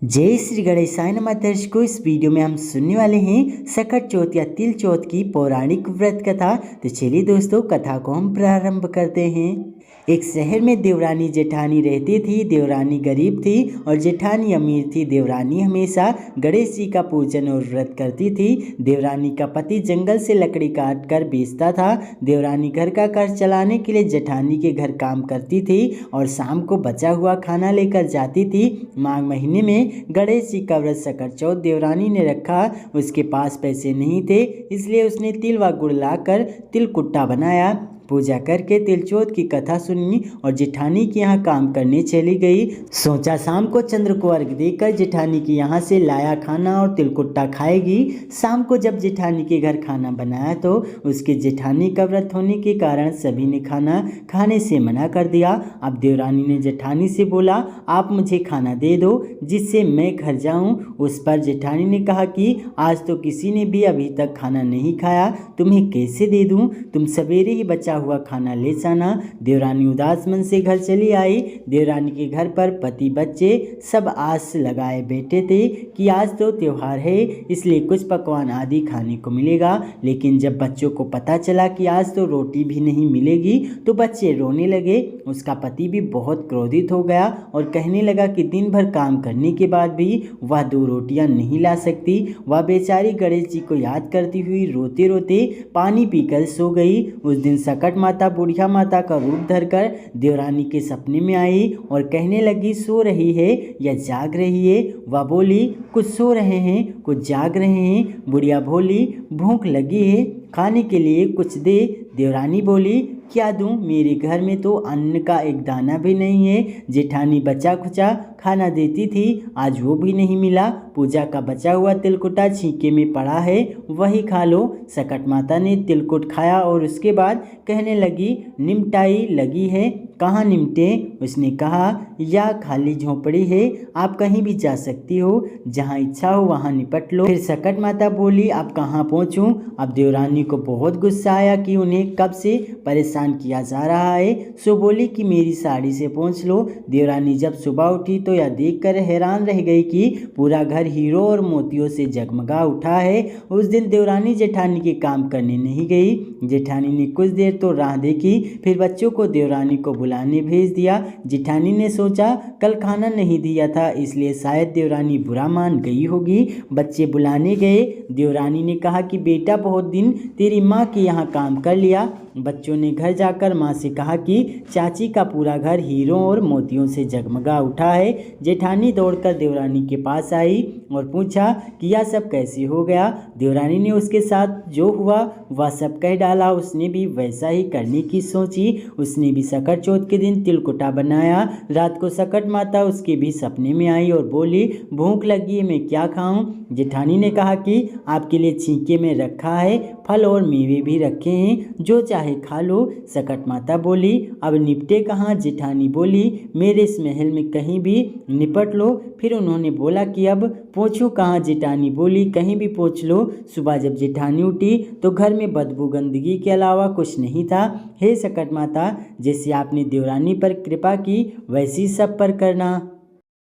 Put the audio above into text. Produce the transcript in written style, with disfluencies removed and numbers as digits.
जय श्री गणेशाय नमः। दर्शकों, इस वीडियो में हम सुनने वाले हैं सकट चौथ या तिल चौथ की पौराणिक व्रत कथा। तो चलिए दोस्तों, कथा को हम प्रारंभ करते हैं। एक शहर में देवरानी जेठानी रहती थी। देवरानी गरीब थी और जेठानी अमीर थी। देवरानी हमेशा गणेश जी का पूजन और व्रत करती थी। देवरानी का पति जंगल से लकड़ी काट कर बेचता था। देवरानी घर का खर्च चलाने के लिए जेठानी के घर काम करती थी और शाम को बचा हुआ खाना लेकर जाती थी। माघ महीने में गणेश जी का व्रत सकट चौथ देवरानी ने रखा। उसके पास पैसे नहीं थे, इसलिए उसने तिल व गुड़ लाकर तिलकुट्टा बनाया। पूजा करके तिलचौथ की कथा सुनी और जेठानी के यहाँ काम करने चली गई। सोचा शाम को चंद्र को अर्घ देकर जेठानी के यहाँ से लाया खाना और तिलकुट्टा खाएगी। शाम को जब जेठानी के घर खाना बनाया तो उसके जेठानी का व्रत होने के कारण सभी ने खाना खाने से मना कर दिया। अब देवरानी ने जेठानी से बोला, आप मुझे खाना दे दो जिससे मैं घर जाऊं। उस पर जेठानी ने कहा कि आज तो किसी ने भी अभी तक खाना नहीं खाया, तुम्हें कैसे दे दूं? तुम सवेरे ही बचा हुआ खाना ले जाना। देवरानी उदास मन से घर चली आई। देवरानी के घर पर पति बच्चे सब आस लगाए बैठे थे कि आज तो त्योहार है, इसलिए कुछ पकवान आदि खाने को मिलेगा। लेकिन जब बच्चों को पता चला कि आज तो रोटी भी नहीं मिलेगी तो बच्चे रोने लगे। उसका पति भी बहुत क्रोधित हो गया और कहने लगा कि दिन भर काम करने के बाद भी वह 2 रोटियां नहीं ला सकती। वह बेचारी गणेश जी को याद करती हुई रोते रोते पानी पीकर सो गई। उस दिन सकट माता बुढ़िया माता का रूप धरकर देवरानी के सपने में आई और कहने लगी, सो रही है या जाग रही है? वह बोली, कुछ सो रहे हैं कुछ जाग रहे हैं। बुढ़िया बोली, भूख लगी है, खाने के लिए कुछ दे। देवरानी बोली, क्या दूं? मेरे घर में तो अन्न का एक दाना भी नहीं है। जेठानी बचा खुचा खाना देती थी, आज वो भी नहीं मिला। पूजा का बचा हुआ तिलकुटा छींके में पड़ा है, वही खा लो। सकट माता ने तिलकुट खाया और उसके बाद कहने लगी, निमटाई लगी है, कहाँ निमटे? उसने कहा, या खाली झोंपड़ी है, आप कहीं भी जा सकती हो, जहाँ इच्छा हो वहाँ निपट लो। फिर सकट माता बोली, अब कहाँ पहुँचूं? अब देवरानी को बहुत गुस्सा आया कि उन्हें कब से परेशान किया जा रहा है, सो बोली कि मेरी साड़ी से पहुँच लो। देवरानी जब सुबह उठी तो यह देखकर हैरान रह गई कि पूरा घर हीरो और मोतियों से जगमगा उठा है। उस दिन देवरानी जेठानी के काम करने नहीं गई। जेठानी ने कुछ देर तो राह देखी, फिर बच्चों को देवरानी को बुलाने भेज दिया। जेठानी ने सोचा कल खाना नहीं दिया था, इसलिए शायद देवरानी बुरा मान गई होगी। बच्चे बुलाने गए। देवरानी ने कहा कि बेटा, बहुत दिन तेरी माँ के यहाँ काम कर लिया। बच्चों ने घर जाकर माँ से कहा कि चाची का पूरा घर हीरों और मोतियों से जगमगा उठा है। जेठानी दौड़कर देवरानी के पास आई और पूछा कि यह सब कैसे हो गया। देवरानी ने उसके साथ जो हुआ वह सब कह डाला। उसने भी वैसा ही करने की सोची। उसने भी सकट चौथ के दिन तिलकुटा बनाया। रात को सकट माता उसके भी सपने में आई और बोली, भूख लगी है, मैं क्या खाऊं? जेठानी ने कहा कि आपके लिए छींके में रखा है, फल और मेवे भी रखे हैं, जो चाहे खा लो। सकट माता बोली, अब निपटे कहाँ? जेठानी बोली, मेरे इस महल में कहीं भी निपट लो। फिर उन्होंने बोला कि अब पहुँचूं कहाँ? जेठानी बोली, कहीं भी पहुँच लो। सुबह जब जेठानी उठी तो घर में बदबू गंदगी के अलावा कुछ नहीं था। हे सकट माता, जैसे आपने देवरानी पर कृपा की वैसी सब पर करना।